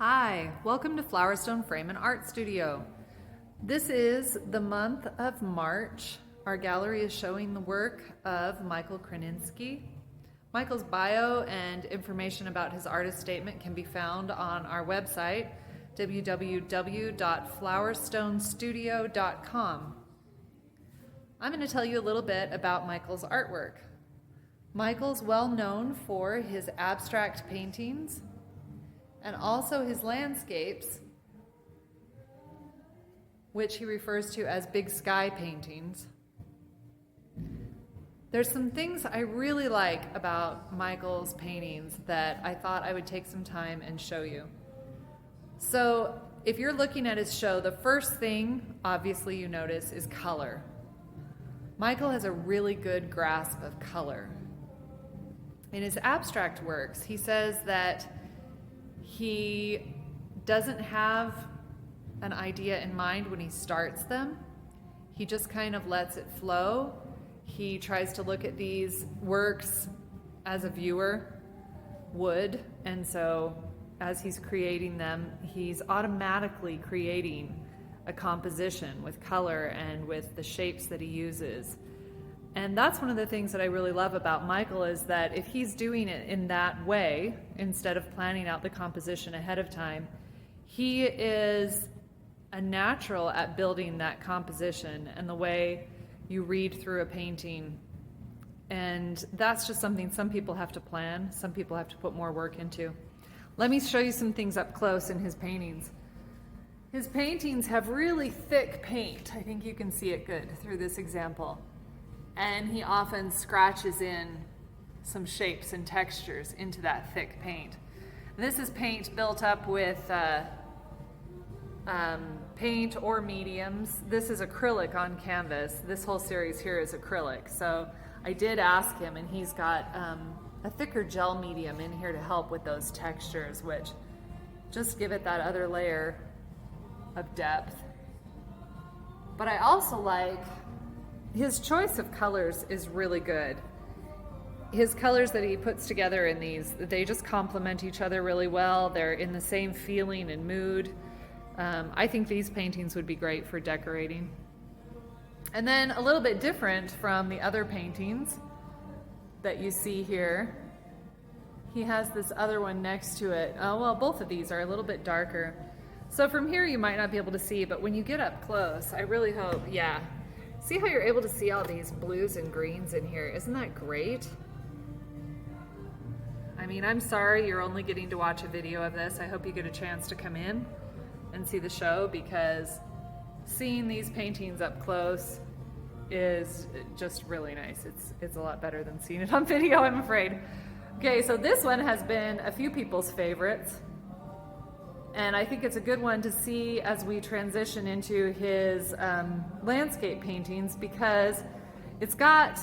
Hi, welcome to Flowerstone Frame and Art Studio. This is the month of March. Our gallery is showing the work of Michael Kraniski. Michael's bio and information about his artist statement can be found on our website, www.flowerstonestudio.com. I'm going to tell you a little bit about Michael's artwork. Michael's well known for his abstract paintings and also his landscapes, which he refers to as big sky paintings. There's some things I really like about Michael's paintings that I thought I would take some time and show you. So if you're looking at his show, the first thing obviously you notice is color. Michael has a really good grasp of color. In his abstract works, he says that he doesn't have an idea in mind when he starts them. He just kind of lets it flow. He tries to look at these works as a viewer would, and so as he's creating them, he's automatically creating a composition with color and with the shapes that he uses. And that's one of the things that I really love about Michael, is that if he's doing it in that way, instead of planning out the composition ahead of time, he is a natural at building that composition and the way you read through a painting. And that's just something some people have to plan, some people have to put more work into. Let me show you some things up close in his paintings. His paintings have really thick paint. I think you can see it good through this example. And he often scratches in some shapes and textures into that thick paint. This is paint built up with paint or mediums. This is acrylic on canvas. This whole series here is acrylic. So I did ask him, and he's got a thicker gel medium in here to help with those textures, which just give it that other layer of depth. But I also like his choice of colors is really good. His colors that he puts together in these, they just complement each other really well. They're in the same feeling and mood. I think these paintings would be great for decorating. And then a little bit different from the other paintings that you see here, he has this other one next to it. Well, both of these are a little bit darker. So from here you might not be able to see, but when you get up close, I really hope, yeah. See how you're able to see all these blues and greens in here? Isn't that great? I mean, I'm sorry you're only getting to watch a video of this. I hope you get a chance to come in and see the show, because seeing these paintings up close is just really nice. It's a lot better than seeing it on video, I'm afraid. Okay, so this one has been a few people's favorites, and I think it's a good one to see as we transition into his landscape paintings, because it's got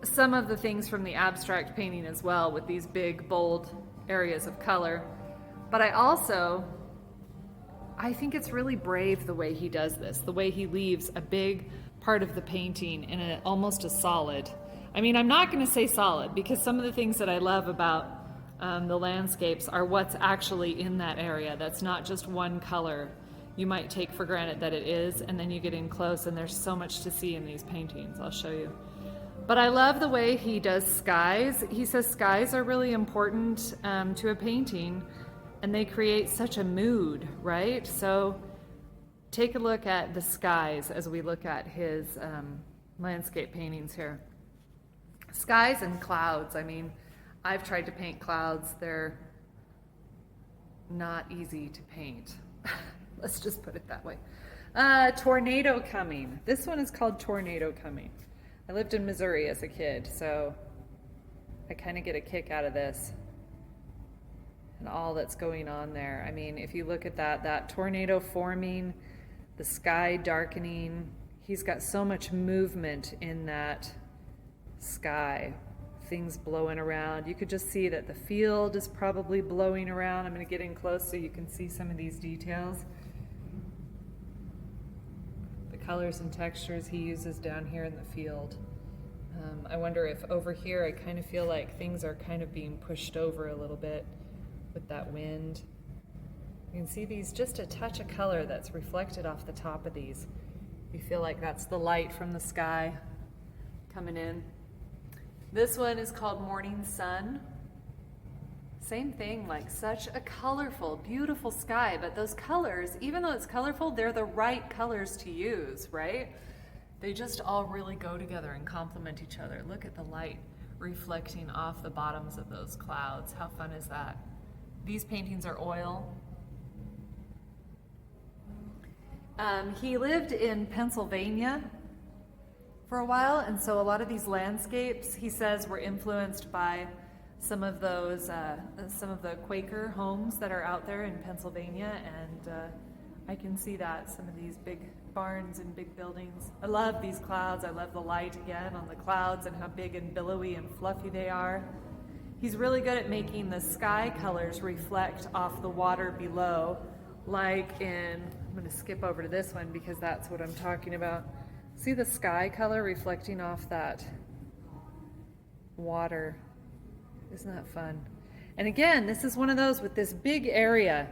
some of the things from the abstract painting as well, with these big, bold areas of color. But I think it's really brave the way he does this, the way he leaves a big part of the painting in almost a solid. I mean, I'm not going to say solid, because some of the things that I love about the landscapes are what's actually in that area. That's not just one color. You might take for granted that it is, and then you get in close and there's so much to see in these paintings. I'll show you. But I love the way he does skies. He says skies are really important to a painting, and they create such a mood, right? So take a look at the skies as we look at his landscape paintings here. Skies and clouds. I mean, I've tried to paint clouds. They're not easy to paint. Let's just put it that way. Tornado coming. This one is called Tornado Coming. I lived in Missouri as a kid, so I kind of get a kick out of this and all that's going on there. I mean, if you look at that tornado forming, the sky darkening, he's got so much movement in that sky. Things blowing around. You could just see that the field is probably blowing around. I'm going to get in close so you can see some of these details. The colors and textures he uses down here in the field. I wonder if over here I kind of feel like things are kind of being pushed over a little bit with that wind. You can see these, just a touch of color that's reflected off the top of these. You feel like that's the light from the sky coming in. This one is called Morning Sun. Same thing, like such a colorful, beautiful sky, but those colors, even though it's colorful, they're the right colors to use, right? They just all really go together and complement each other. Look at the light reflecting off the bottoms of those clouds. How fun is that? These paintings are oil. He lived in Pennsylvania for a while, and so a lot of these landscapes, he says, were influenced by some of those, some of the Quaker homes that are out there in Pennsylvania, and I can see that, some of these big barns and big buildings. I love these clouds. I love the light again on the clouds and how big and billowy and fluffy they are. He's really good at making the sky colors reflect off the water below, like in, I'm going to skip over to this one because that's what I'm talking about. See the sky color reflecting off that water. Isn't that fun? And again, this is one of those with this big area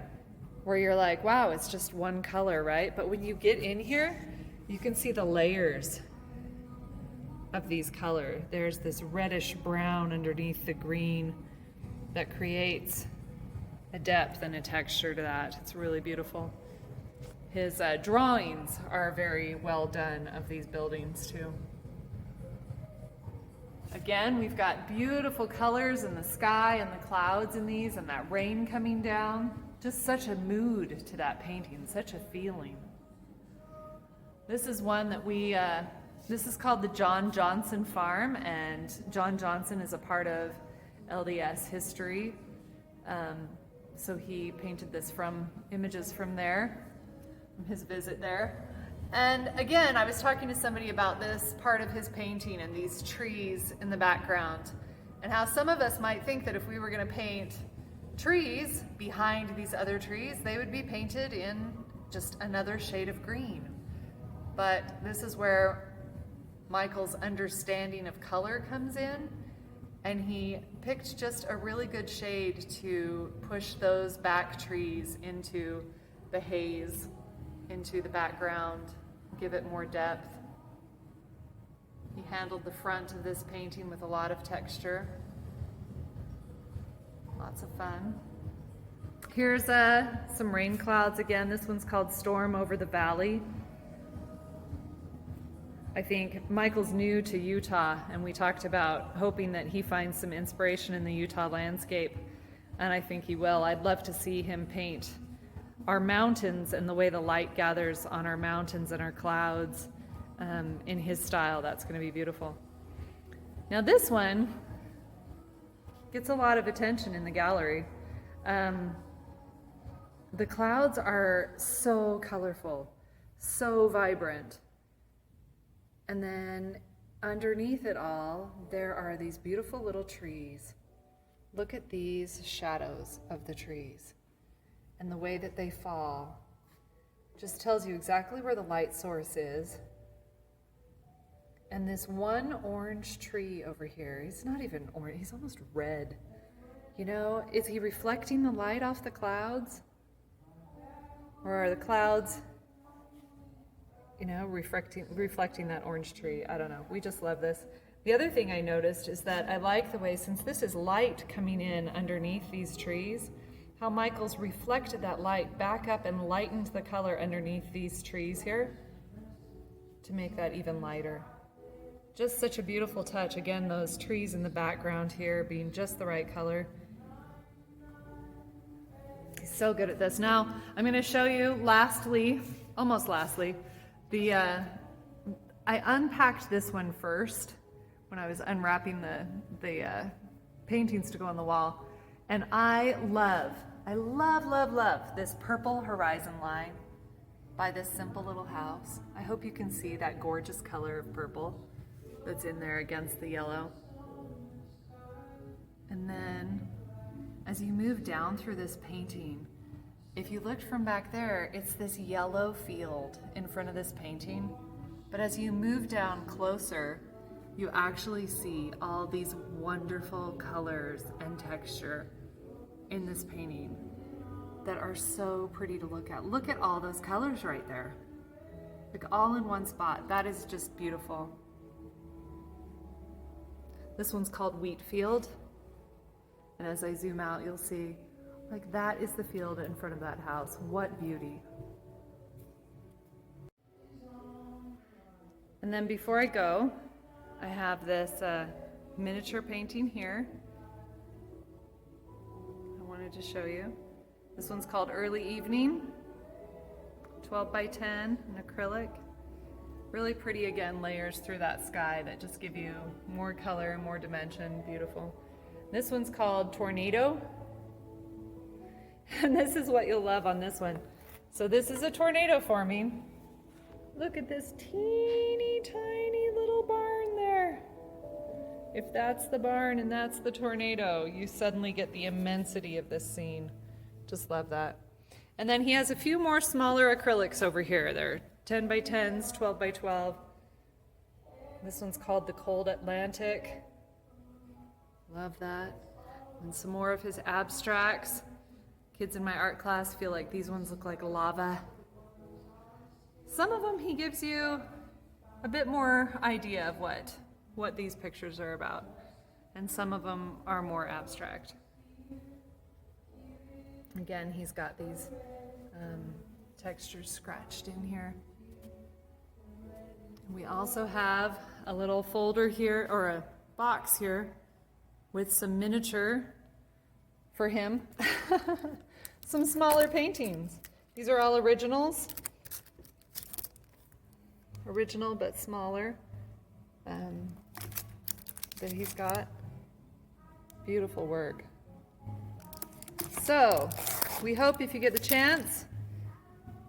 where you're like, wow, it's just one color, right? But when you get in here, you can see the layers of these colors. There's this reddish brown underneath the green that creates a depth and a texture to that. It's really beautiful. His drawings are very well done of these buildings too. Again, we've got beautiful colors in the sky and the clouds in these, and that rain coming down. Just such a mood to that painting, such a feeling. This is one that this is called the John Johnson Farm, and John Johnson is a part of LDS history. So he painted this from images from there, from his visit there. And again, I was talking to somebody about this part of his painting and these trees in the background, and how some of us might think that if we were going to paint trees behind these other trees, they would be painted in just another shade of green. But this is where Michael's understanding of color comes in, and he picked just a really good shade to push those back trees into the haze, into the background, give it more depth. He handled the front of this painting with a lot of texture. Lots of fun. Here's some rain clouds again. This one's called Storm Over the Valley. I think Michael's new to Utah, and we talked about hoping that he finds some inspiration in the Utah landscape, and I think he will. I'd love to see him paint our mountains and the way the light gathers on our mountains and our clouds in his style. That's going to be beautiful. Now this one gets a lot of attention in the gallery. The clouds are so colorful, so vibrant. And then underneath it all, there are these beautiful little trees. Look at these shadows of the trees and the way that they fall. Just tells you exactly where the light source is. And this one orange tree over here, he's not even orange, he's almost red. You know, is he reflecting the light off the clouds? Or are the clouds, you know, reflecting that orange tree? I don't know. We just love this. The other thing I noticed is that I like the way, since this is light coming in underneath these trees, how Michael's reflected that light back up and lightened the color underneath these trees here to make that even lighter. Just such a beautiful touch. Again, those trees in the background here being just the right color. He's so good at this. Now, I'm going to show you almost lastly, I unpacked this one first when I was unwrapping the paintings to go on the wall. And I love this purple horizon line by this simple little house. I hope you can see that gorgeous color of purple that's in there against the yellow. And then as you move down through this painting, if you looked from back there, it's this yellow field in front of this painting. But as you move down closer, you actually see all these wonderful colors and texture in this painting. that are so pretty to look at. Look at all those colors right there. Like all in one spot. That is just beautiful. This one's called Wheat Field. And as I zoom out, you'll see, like that is the field in front of that house. What beauty. And then before I go, I have this miniature painting here. I wanted to show you. This one's called Early Evening, 12 by 10 in acrylic. Really pretty, again, layers through that sky that just give you more color, more dimension, beautiful. This one's called Tornado. And this is what you'll love on this one. So this is a tornado forming. Look at this teeny tiny little barn there. If that's the barn and that's the tornado, you suddenly get the immensity of this scene. Just love that. And then he has a few more smaller acrylics over here. They're 10 by 10s, 12 by 12. This one's called The Cold Atlantic. Love that. And some more of his abstracts. Kids in my art class feel like these ones look like lava. Some of them he gives you a bit more idea of what these pictures are about. And some of them are more abstract. Again, he's got these textures scratched in here. We also have a little folder here, or a box here, with some miniature for him. Some smaller paintings. These are all originals. Original but smaller that he's got. Beautiful work. So, we hope if you get the chance,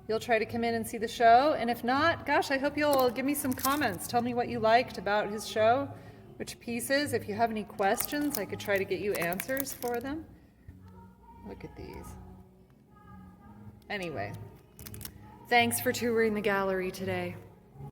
you'll try to come in and see the show. And if not, gosh, I hope you'll give me some comments. Tell me what you liked about his show, which pieces. If you have any questions, I could try to get you answers for them. Look at these. Anyway, thanks for touring the gallery today.